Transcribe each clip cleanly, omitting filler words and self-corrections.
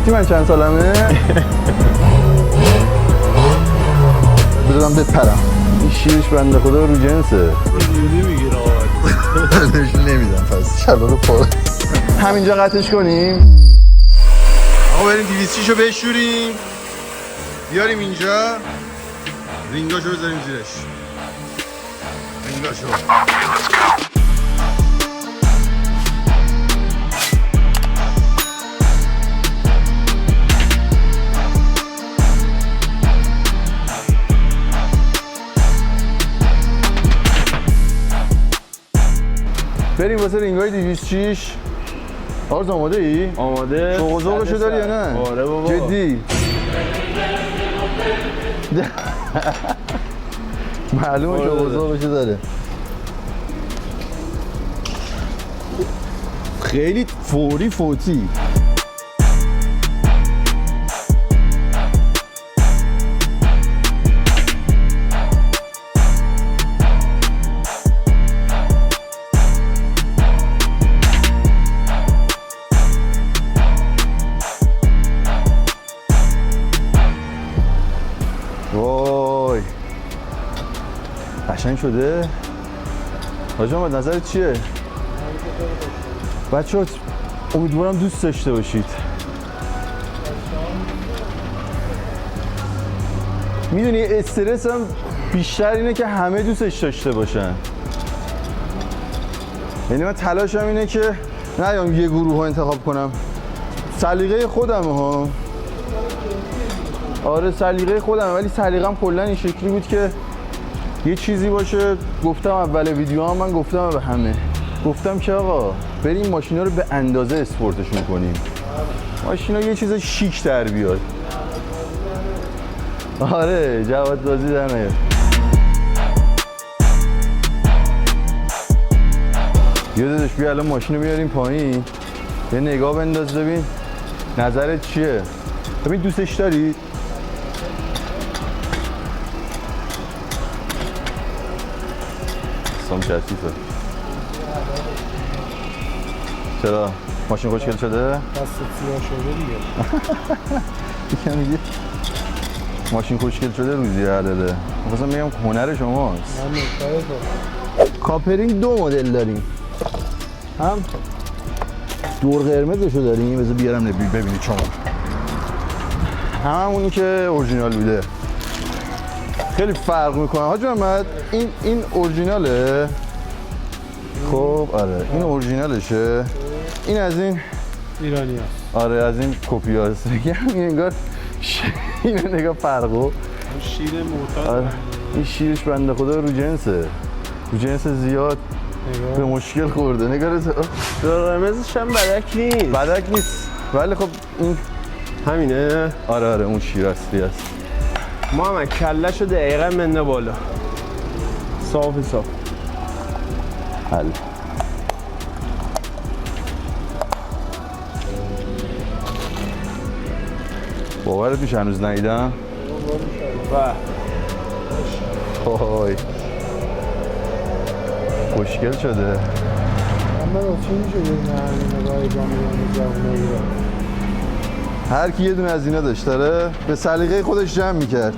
گفتی من چند سالمه؟ بذارم بپرم. این شیرش بنده خدا رو جنسه. نمیگیره آقا. نشون نمیدم پس شلوار پا. همینجا قطعش کنیم. آقا بریم 206 رو بشوریم. بیاریم اینجا. رینگاشو بذاریم زیرش. رینگاشو. بریم واسه رینگای 206. آرز آماده ای؟ آماده. شوق و ذوقشو داری یا نه؟ آره بابا. جدی؟ معلومه شوق و ذوقشو داره. خیلی فوری فوتی. وای قشنگ شده. حاج محمد نظرت چیه؟ بچه‌ها امیدوارم دوست داشته باشید. میدونی استرس هم بیشتر اینه که همه دوستش داشته باشن. یعنی من تلاشم اینه که نیام یه گروه رو انتخاب کنم. سلیقه خودمه ها. آره سلیقه خودمه، ولی سلیقه‌ام کلا این شکلی بود که یه چیزی باشه. گفتم اول ویدیو هم من گفتم به همه، گفتم که آقا بریم ماشینا رو به اندازه اسپورتشون کنیم. ماشینا یه چیز شیک در بیاد. آره جواد بازی در نیاد. یه داداش بیا الان ماشین رو بیاریم پایین، یه نگاه بنداز ببین نظرت چیه. ببین دوستش داری؟ سام کثیفه. چرا؟ ماشین خوشگل شده؟ دست سیاه شده دیگه. دیگه میگی ماشین خوشگل شده روزی عدده. می‌خواستم بگم هنر شماست. من نکته کاپرینگ دو مدل داریم. هم دور قرمزشو داریم. بذار بیارم ببینید شما. همونی که اورجینال بوده. خیلی فرق میکنه. حاج محمد این اورجیناله. خب آره این اورجینالشه. این از این ایرانی هست. آره از این کپی هست. میگم این انگار اینو نگاه فرقو. شیر معتاد. آره. این شیرش بنده خدا رو جنسه. رو جنس زیاد به مشکل خورده. نگاه قرمزش هم بدک نیست. بدک نیست. ولی خب این همینه. آره اون شیر اصلی است. محمد کله‌شو دقیقاً منده بالا. صاف. حل. باورت میشه هنوز ندیدم؟ وای خوشگل شده. من چی میشه یه نگاهی با میرم هر کی یه دونه از اینا داشت داره به سلیقه خودش جمع میکرد.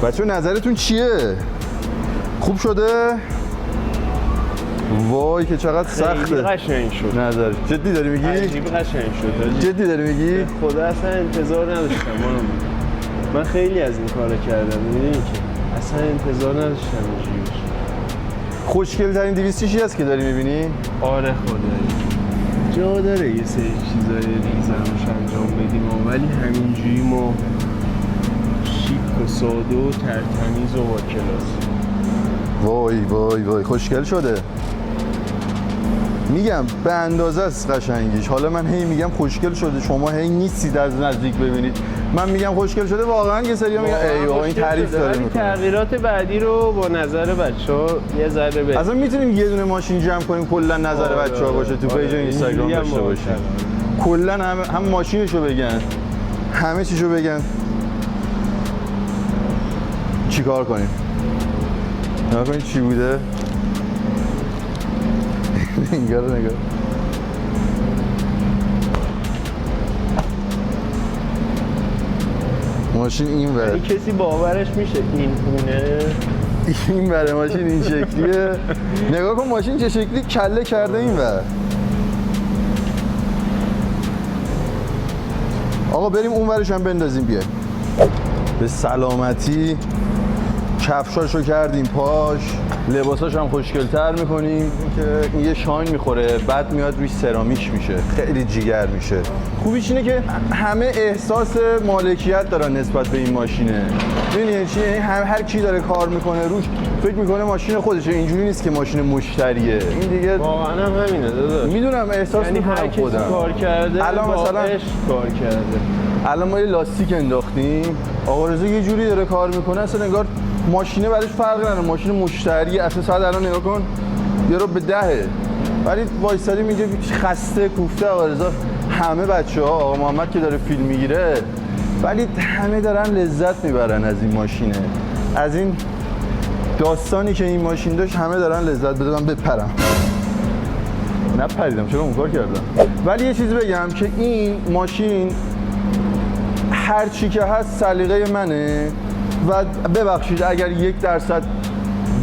بچه‌ها نظرتون چیه؟ خوب شده؟ وای که چقدر سخته. خیلی قشنگ شد. نظر جدی داری میگی؟ عجیب قشنگ شد. جدی داری میگی؟ خدا اصلا انتظار نداشتم من خیلی از این کارو کردم. میدونی که اصلا انتظار نداشتم اینجوری بشه. خوشگل ترین 206 هست که داری میبینی؟ آره خدایی جا داره یه سری چیزای ریزمش انجام بدیم ولی همینجوری ما شیک و ساده و ترتمیز و با کلاس. وای خوشگل شده. میگم به اندازه است قشنگیش. حالا من هی میگم خوشگل شده، شما هی نیستید از نزدیک ببینید. من میگم خوشگل شده، واقعا یه سریا میگن ای بابا این تعریف داره میکنه. تغییرات بعدی رو با نظر بچه‌ها یه ذره بریم. اصلا میتونیم یه دونه ماشین جمع کنیم کلا نظر بچه‌ها باشه تو پیج اینستاگرام داشته باشیم. کلا هم ماشینشو بگن، همه چیشو بگن. چیکار کنیم؟ نگاه کنید چی بوده؟ نگاه ماشین این ور، این کسی باورش میشه این خونه؟ این ور ماشین این شکلیه. نگاه کن ماشین چه شکلی کله کرده این ور. آقا بریم اون ورش هم بندازیم بیایم. به سلامتی. کفشاشو کردیم پاش، لباساش هم خوشگل‌تر میکنیم که این یه شاین میخوره، بعد میاد روی سرامیک میشه، خیلی جیگر میشه. خوبیش اینه که همه احساس مالکیت دارن نسبت به این ماشینه. میدونی چی؟ یعنی هر کی داره کار میکنه روش فکر میکنه ماشین خودشه، اینجوری نیست که ماشین مشتریه. این دیگه واقعا هم همینه داداش. میدونم احساس یعنی میکنم هر کسی خودم. کار کرده الان با مثلا عشق کار کرده. الان ما یه لاستیک انداختیم، آقا رضا یه جوری داره کار میکنه اصلا انگار ماشینه براش فرق نداره، ماشین مشتری. اصلا ساعت الان نگاه کن یه رو به 10، ولی وایسادیم اینجا خسته کوفته. آقا رضا همه بچه‌ها، آقا محمد که داره فیلم میگیره، ولی همه دارن لذت میبرن از این ماشینه، از این داستانی که این ماشین داشت. همه دارن لذت بده. من بپرم نپریدم، چرا اون کار کردم؟ ولی یه چیزی بگم که این ماشین هر چی که هست سلیقه منه و ببخشید اگر 1%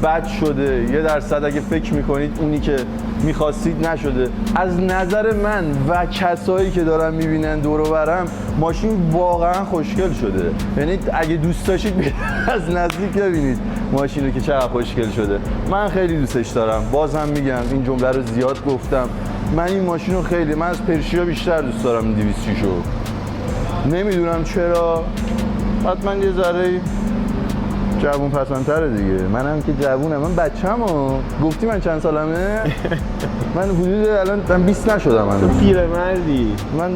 بد شده، 1% اگه فکر میکنید اونی که میخواستید نشده، از نظر من و کسایی که دارن میبینن دور و برم ماشین واقعا خوشگل شده. یعنی اگه دوست داشتید از نزدیک ببینید ماشین رو که چقدر خوشگل شده. من خیلی دوستش دارم. بازم میگم این جمله رو زیاد گفتم، من این ماشین رو خیلی، من از پرشیا بیشتر دوست دارم 206 رو. نمیدونم چرا، حتما یه ذره جوون پسندتره دیگه. منم که جوونم، من بچه‌مو گفتی من چند سالمه؟ من حدود الان من 20 نشدم. من پیرمردی. من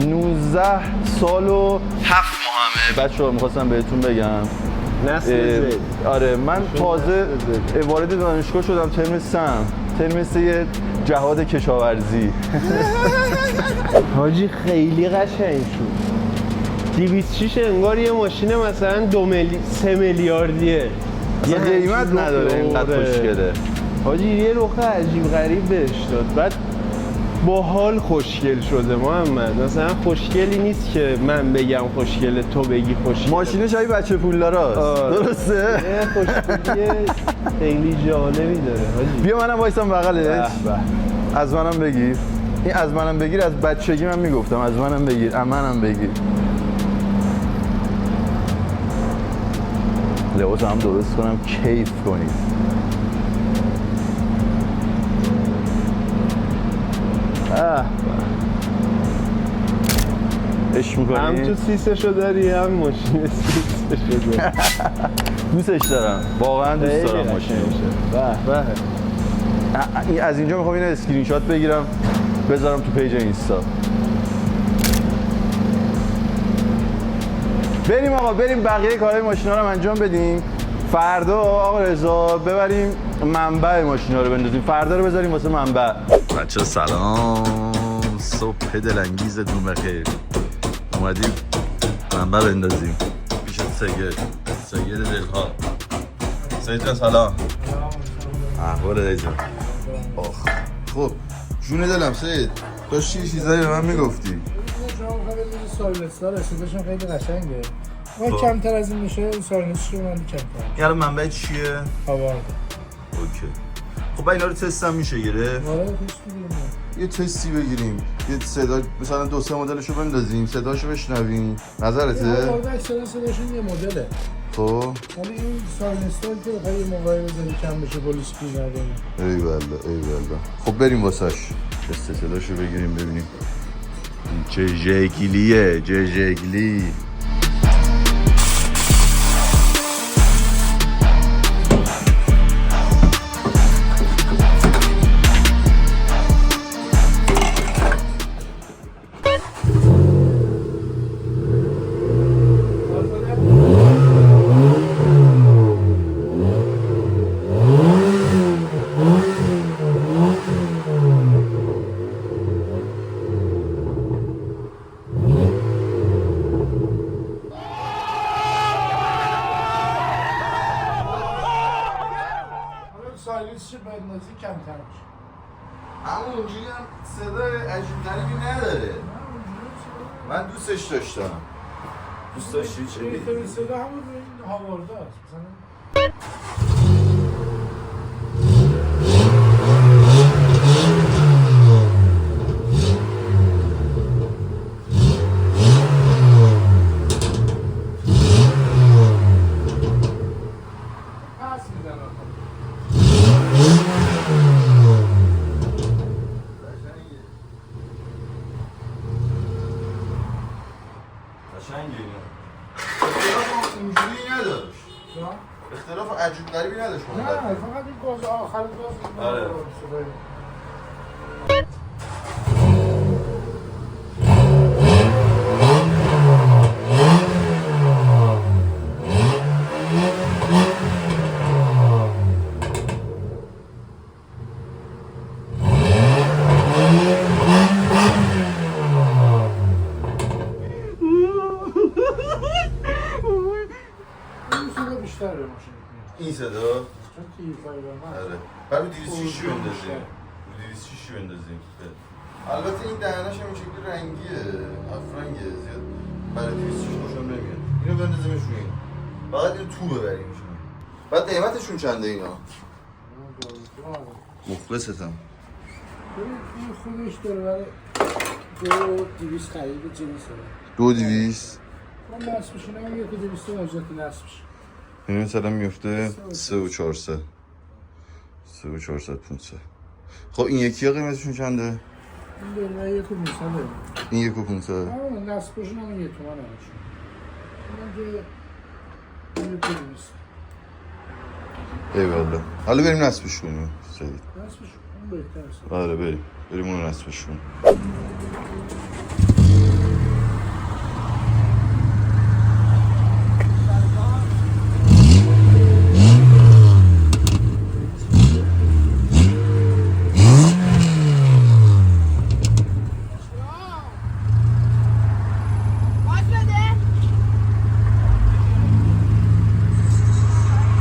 19 سال و 7 ماهمه. بچه‌ها می‌خواستم بهتون بگم نسل زد. آره من تازه وارد دانشگاه شدم، ترم 3 جهاد کشاورزی. حاجی خیلی قشنگ شد. 206 انگار یه ماشین مثلا 3 میلیاردیه. یه قیمت نداره اینقدر خوشگله. حاجی یه رخ عجیب غریب بهش داد. بعد با حال خوشگل شده محمد. مثلا خوشگلی نیست که من بگم خوشگله تو بگی خوشگله. ماشین شبیه بچه پولداراست. درسته؟ یه خوشگلی خیلی جالبی داره حاجی. بیا منم وایسم بغلش. از منم بگیر. این از منم بگیر از بچگی من میگفتم، از منم بگیر، از منم بگیر. لباس هم درست کنم کیف کنید. عشق میکنی؟ هم تو سیسشو داری هم ماشین سیسشو داری. دوستش دارم، واقعا دوست دارم ماشین. به به. از اینجا میخوام اینو اسکرین شات بگیرم بذارم تو پیج اینستا. بریم آقا، بریم بقیه کارهای ماشینا رو انجام بدیم. فردا آقا رضا ببریم منبع ماشینا رو بندازیم. فردا رو بذاریم واسه منبع. بچه سلام، صبح دلانگیزتون بخیر. اومدیم منبع بندازیم پیش سید دلها. سید جان سلام. احوال دیزم. خب جون دلم سید، داشتی چیزایی به من میگفتی. شما خیلی سایلنس‌ها رسیدشون خیلی قشنگه. ما کمتر از این میشه، سایلنسش رو من کمتر. یعنی منبع چیه؟ هوارد. اوکی. خب اینا رو تست هم میشه گرفت؟ آره تست بگیریم. یه تستی بگیریم، یه صدا مثلا 2-3 مدلشو بندازیم، صداشو بشنویم. نظرته؟ هوارد صداشون یه مدله. خب ولی این سایلنس‌ها که بخوای یه موقعی بزنی کم بشه پلیس کی نداره. ای والله. خب بریم واسش. تست صداشو بگیریم ببینیم. چه شکلیه، چه شکلی. سایلنسش بندازی کمتر میشه. اما اونجوری هم صدای عجیب غریبی نداره. من دوستش داشتم. دوست داشتی چه بگی؟ مثلا همون هاوارد است مثلا قشنگه اینا. اختلاف اینجوری نداشت. اختلاف عجیب غریبی نداشت. نه فقط این گاز آخر گاز آره. بیشتره ماشین این صدا؟ چون تیفایی به من آره. بعد رو 206 رو بندازیم. رو 206 رو بندازیم. البته این دهنش هم این شکلی رنگیه. افرنگه زیاد. برای 206 خوشم نمیاد. اینو بندازیمش روی این. فقط اینو تو ببریمشون. بعد قیمتشون چنده اینا؟ مخلصتم. این خودش داره برای 200 خرید جنس داره 2200 من نصف بشونه هم 1200 مجاتی نصف بشه این مثلا میفته 3400 3400 500. خب این یکی ها قیمتشون چنده؟ این داره 1500 این 1500 نصف بشونه هم 1 تومن همشون من که 1200 ایوالا حالا بریم نصبش کنیم سعید. نصفش اون بهتر است آره بریم اونو نصبش کنیم.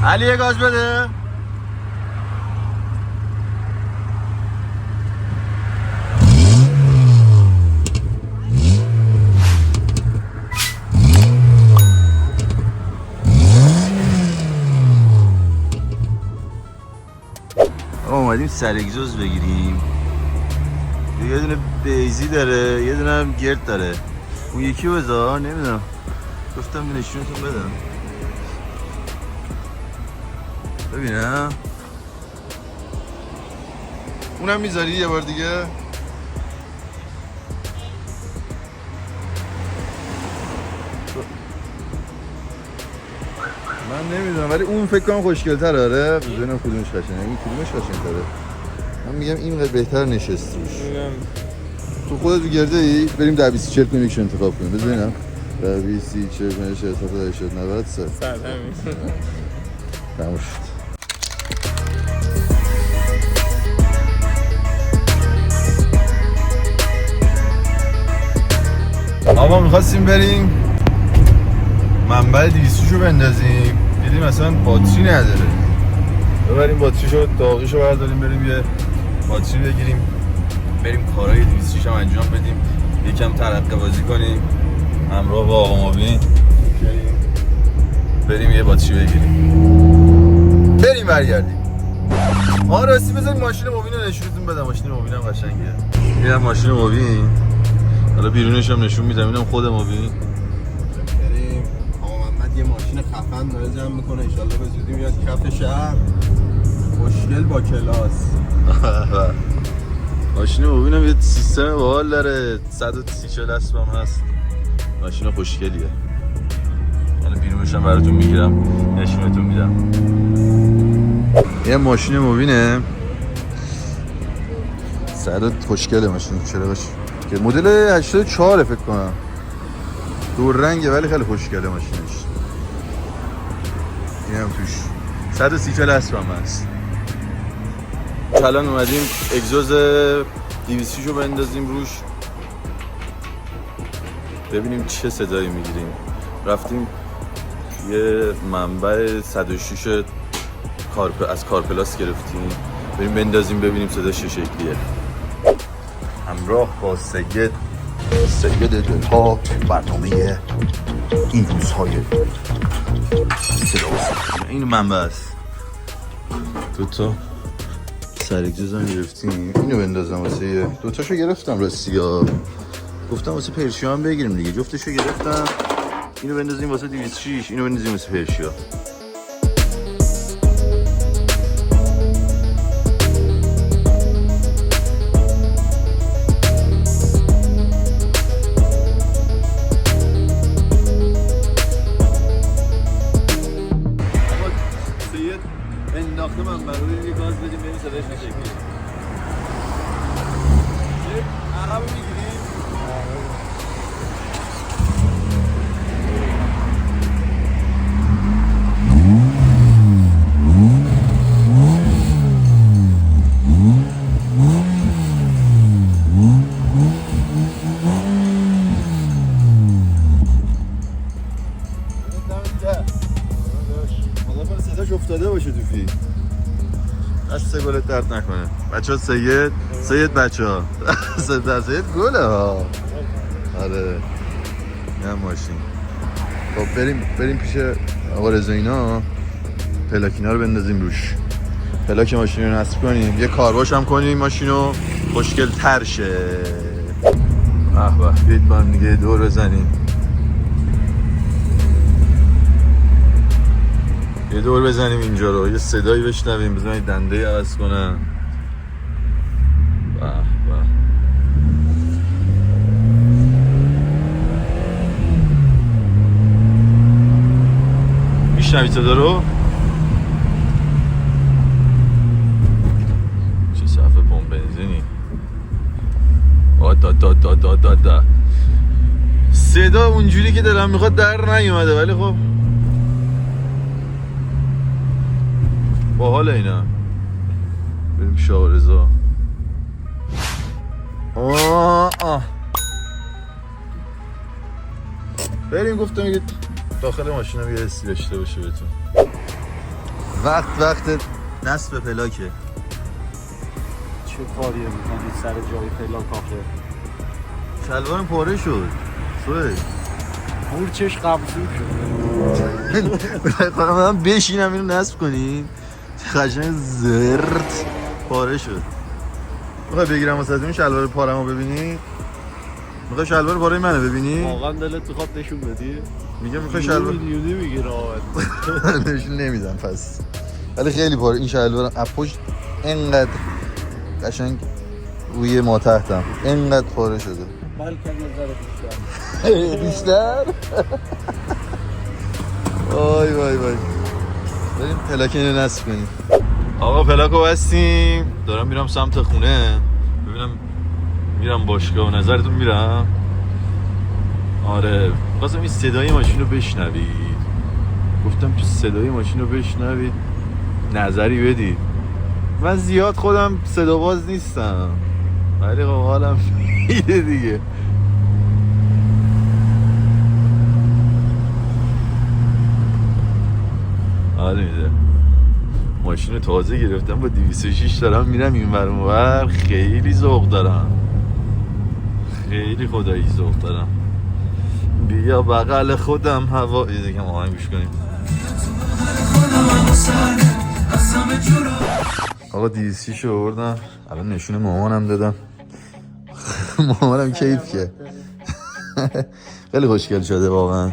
علی یه گاز بده. اومدیم سر اگزوز بگیریم. یه دونه بیزی داره یه دونه هم گرد داره. اون یکی بذار نمیدونم گفتم به نشونتون بدم ببینم. اونم میذاری یه بار دیگه؟ من نمیدونم ولی اون فکر کنم خوشگل تره. آره ببینم کدومش قشنگه. این کدومش قشنگ تره؟ من میگم این بهتر نشست روش. تو خودت رو گرده ای؟ بریم 10 20 40 کنیم یکشو انتخاب کنیم. بذار ببینم 10 20 40 50 60 70 80 90 100 تموم شد. آقا میخواستیم بریم منبع 200 رو بندازیم دیدیم اصلا باتری نداره. ببریم باتریشو داغیشو برداریم بریم یه باتری بگیریم بریم کارهای 200 هم انجام بدیم یکم ترقه بازی کنیم همراه با آقا مبین بریم یه باتری بگیریم بریم برگردیم. آقا راستی بذاریم ماشین مبین رو نشونتون بدم. ماشین مبین هم قشنگه. اینم ماشین مبین. حالا بیرونش هم نشون میدم. اینم خود مبین. بریم. آقا محمد یه ماشین خفن داره جمع میکنه ان شاءالله به زودی میاد کف شهر. خوشگل با کلاس. ماشین مبینم یه سیستم باحال داره. 130 اسب هم هست. ماشین خوشگلیه. حالا بیرونش هم براتون میگیرم نشونتون میدم. یه ماشین مبینه. سعادت خوشگله ماشین. چراغش که مدل 84 فکر کنم. دور رنگه ولی خیلی خوشگله ماشینش. اینم توش 130 اسب هم هست. الان اومدیم اگزوز 200 رو بندازیم روش ببینیم چه صدایی میگیریم. رفتیم یه منبع 106 از کارپلاس گرفتیم بریم بندازیم ببینیم صداش چه شکلیه. همراه با سید دلها برنامه این روزهای اینو من بس دوتا سرگزیز هم گرفتیم، اینو بندازم واسه دوتاشو گرفتم راستی ها، گفتم واسه پرشیا هم بگیریم دیگه، جفتشو گرفتم، اینو بندازیم واسه 206، اینو بندازیم واسه پرشیا. انداخته من برای یه گاز بدیم بریم صدایش نشکلی عقب میگیریم صداش افتاده باشه تو فی دست سه گلت درد نکنه بچه ها. سید بچه ها سید گله ها. آره نه ماشین. خب بریم پیش آقا رضا اینا، پلاکینا رو بندازیم روش، پلاک ماشین رو نصب کنیم، یه کارواش هم کنیم ماشینو خوشگل تر شه. بیایید با هم دیگه دور بزنیم، یه دور بزنیم اینجا رو، یه صدایی بشنویم، بزنیم دنده عوض کنم. به به میشنوی صدا رو؟ چه صفحه پمپ بنزینی دا صدا اونجوری که دلم میخواد در نیومده، ولی خب باحال اینا. بریم شاه رضا. بریم گفتم یه داخل ماشین هم یه حسی داشته باشه بهتون. وقت نصب پلاکه. چه کاریه میکنید سر جای پلاک آخه؟ شلوارم پاره شد سوی مورچش قبضون شد. خواهم بشینم اینو نصب کنیم، خشنگ زرد پاره شد. میخوای بگیرم واسه این شلوار پارمو ببینی؟ میخوای شلوار پاره منو ببینی؟ واقعا دلت میخواد نشون بدی؟ میگم میخوای شلوار میلیونی میگیره آقا. نشون نمیدم پس، ولی خیلی پاره این شلوارم اپوش اینقدر قشنگ روی ما تحتم اینقدر پاره شده. بلکه نظر بیشتر وای بریم پلاک اینو نصب کنیم. آقا پلاکو بستیم، دارم میرم سمت خونه ببینم میرم باشگاه و نظرتون میرم. آره خواستم این صدای ماشین رو بشنوید، گفتم تو صدای ماشین رو بشنوید نظری بدید. من زیاد خودم صدا باز نیستم ولی خب حالم میده دیگه. حال میده. ماشین تازه گرفتم با 206 دارم میرم این ور اون ور، خیلی ذوق دارم، خیلی خدایی ذوق دارم. بیا بغل خودم هوا دیگه آهنگ گوش کنیم. آقا 206 رو آوردم الان نشون مامانم دادم. مامانم کیف کرد. خیلی خوشگل شده واقعا.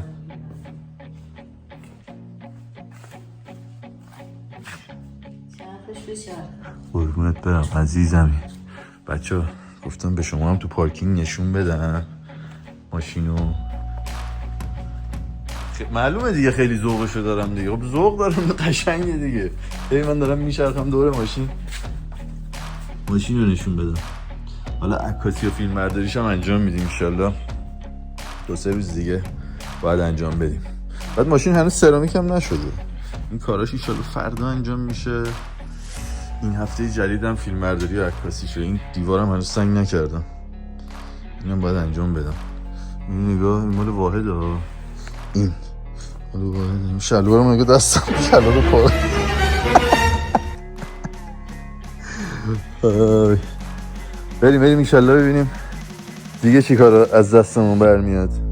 قربونت برم عزیزمی. بچه گفتم به شما هم تو پارکینگ نشون بدن ماشینو. معلومه دیگه خیلی ذوقشو دارم دیگه. خب ذوق دارم قشنگه دیگه. من دارم میچرخم دور ماشین رو نشون بدم. حالا عکاسی و فیلم برداریش هم انجام میدیم انشالله. 2-3 روز دیگه باید انجام بدیم. بعد ماشین هنوز سرامیک هم نشده. این کاراش انشالله فردا انجام میشه. این هفته جدیدم فیلم برداری و عکاسی شده. این دیوارم هنوز سنگ نکردم. اینم باید انجام بدم. این نگاه این مال واحده ها. این مال واحده. شلوارم نگاه دستم شلوار پاره. بریم انشالله ببینیم دیگه چی کارا از دستمون برمیاد.